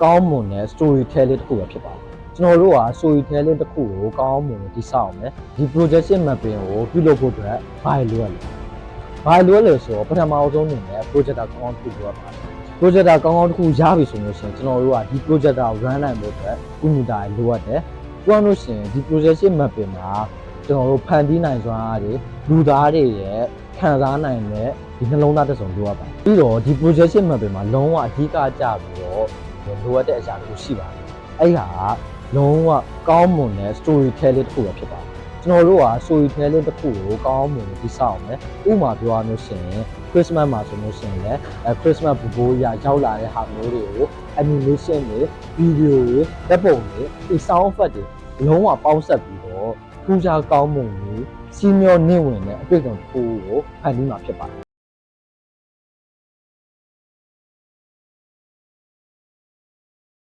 ကောင်းမွန်တဲ့ storytelling တစ်ခုပဲဖြစ်ပါတယ်ကျွန်တော်တို့က storytelling တစ်ခုကိုကောင်းမွန်တည်ဆောက်အောင်မယ်ဒီ projection mapping ကိုပြုလုပ်ဖို့အတွက်ဘာလိုရလဲဘာလိုလဲဆိုတော့ပထမအဆုံးအနေနဲ့ projector ကောင်းတစ်ခုလိုရပါတယ် projector ကောင်းတစ်ခုရပြီဆိုလို့ရှိရင်ကျွန်တော်တို့ကဒီ projector run နိုင်ဖို့အတွက် computer လိုအပ်တယ်ပြောလို့ရှိရင်ဒီ projection mapping မှာကျွန်တော်တို့ဖန်တီးနိုင်စွမ်းအားတွေလူသားတွေရဲ့ခံစားနိုင်တဲ့ဒီနှလုံးသားတစ်စုံလိုအပ်ပါတယ်ပြီးတော့ဒီ projection mapping မှာလုံးဝအဓိကကျပြီးတော့လိုအပ်တဲ့အရာတစ်ခုရှိပါတယ်အဲ့ဟာလုံးဝကောင်းမွန်တဲ့ storytelling တစ်ခုပဲဖြစ်ပါတယ်ကျွန်တော်တို့က storytelling တစ်ခုကိုကောင်းမွန်တည်ဆောက်အောင်မယ်ဥပမာပြောရလို့ရှိရင် Christmas မှာဆိုလို့ရှိရင်လည်းChristmas ဘူဘိုးရရောက်လာတဲ့ဟာမျိုးတွေကို animation တွေ video တွေဓာတ်ပုံတွေဒီ sound effect တွေလုံးဝပေါင်းစပ်ပြီးတော့ထူးခြားကောင်းမွန်ပြီးစီမျောနှင့်ဝင်တဲ့အတွေ့အကြုံတစ်ခုကိုဖန်တီးမှာဖြစ်ပါတယ်